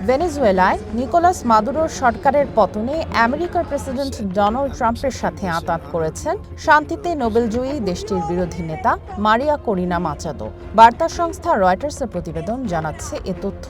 ভেনেজুয়েলায় Nicolas মাদুরোর সরকারের পতনে আমেরিকার প্রেসিডেন্ট ডোনাল্ড ট্রাম্পের সাথে আঁতাত করেছেন শান্তিতে নোবেলজয়ী দেশটির বিরোধী নেতা মারিয়া করিনা মাচাদো। বার্তা সংস্থা রয়টার্সের প্রতিবেদন জানাচ্ছে এ তথ্য।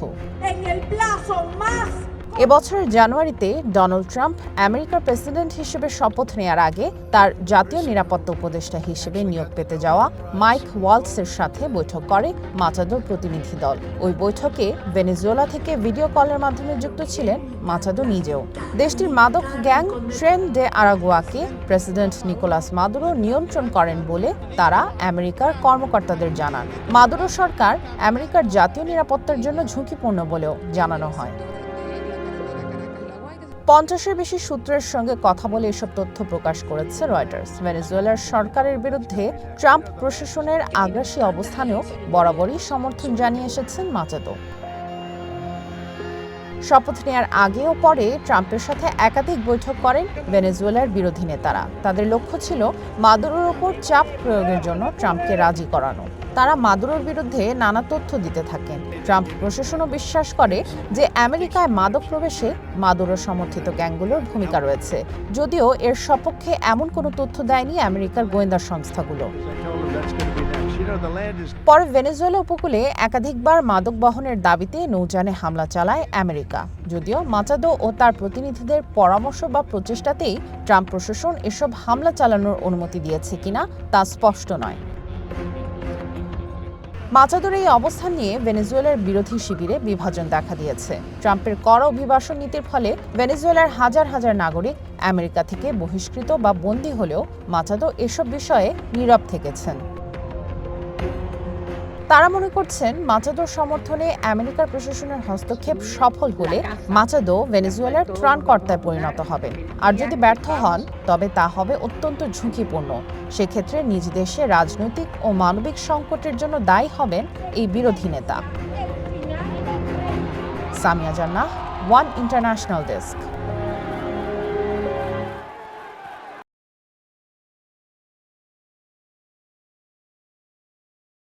এবছরের জানুয়ারিতে ডোনাল্ড ট্রাম্প আমেরিকার প্রেসিডেন্ট হিসেবে শপথ নেয়ার আগে তার জাতীয় নিরাপত্তা উপদেষ্টা হিসেবে নিয়োগ পেতে যাওয়া মাইক ওয়ালসের সাথে বৈঠক করে মাচাদোর প্রতিনিধি দল। ওই বৈঠকে ভেনেজুয়েলা থেকে ভিডিও কলের মাধ্যমে যুক্ত ছিলেন মাচাদো নিজেও। দেশটির মাদক গ্যাং ট্রেন ডে আরাগুয়াকে প্রেসিডেন্ট নিকোলাস মাদুরো নিয়ন্ত্রণ করেন বলে তারা আমেরিকার কর্মকর্তাদের জানান। মাদুরো সরকার আমেরিকার জাতীয় নিরাপত্তার জন্য ঝুঁকিপূর্ণ বলেও জানানো হয়। 50-এর বেশি সূত্রের সঙ্গে কথা বলে এসব তথ্য প্রকাশ করেছে রয়টার্স। ভেনেজুয়েলার সরকারের বিরুদ্ধে ট্রাম্প প্রশাসনের আগ্রাসী অবস্থানেও বরাবরই সমর্থন জানিয়ে এসেছেন মাচাদো। শপথ নেয়ার আগে ও পরে ট্রাম্পের সাথে একাধিক বৈঠক করেন ভেনেজুয়েলার বিরোধী নেতারা। তাদের লক্ষ্য ছিল মাদুরোর ওপর চাপ প্রয়োগের জন্য ট্রাম্পকে রাজি করানো। তারা মাদুরোর বিরুদ্ধে নানা তথ্য দিতে থাকেন। ট্রাম্প প্রশাসনও বিশ্বাস করে যে আমেরিকায় মাদক প্রবেশে মাদুরো সমর্থিত গ্যাংগুলোর ভূমিকা রয়েছে, যদিও এর সপক্ষে এমন কোনো তথ্য দেয়নি আমেরিকার গোয়েন্দা সংস্থাগুলো। পরে ভেনেজুয়েলা উপকূলে একাধিকবার মাদক বহনের দাবিতে নৌযানে হামলা চালায় আমেরিকা। যদিও মাচাদো ও তার প্রতিনিধিদের পরামর্শ বা প্রচেষ্টাতেই ট্রাম্প প্রশাসন এসব হামলা চালানোর অনুমতি দিয়েছে কিনা তা স্পষ্ট নয়। মাচাদোর এই অবস্থান নিয়ে ভেনেজুয়েলার বিরোধী শিবিরে বিভাজন দেখা দিয়েছে। ট্রাম্পের কড়া অভিবাসন নীতির ফলে ভেনেজুয়েলার হাজার হাজার নাগরিক আমেরিকা থেকে বহিষ্কৃত বা বন্দী হলেও মাচাদো এসব বিষয়ে নীরব থেকেছেন। তারা মনে করছেন মাচাদোর সমর্থনে আমেরিকার প্রশাসনের হস্তক্ষেপ সফল হলে মাচাদো ভেনেজুয়েলার ত্রাণকর্তায় পরিণত হবেন। আর যদি ব্যর্থ হন তবে তা হবে অত্যন্ত ঝুঁকিপূর্ণ। সেক্ষেত্রে নিজ দেশে রাজনৈতিক ও মানবিক সংকটের জন্য দায়ী হবেন এই বিরোধী নেতা। সামিয়া জান্নাহ, ওয়ান ইন্টারন্যাশনাল ডেস্ক।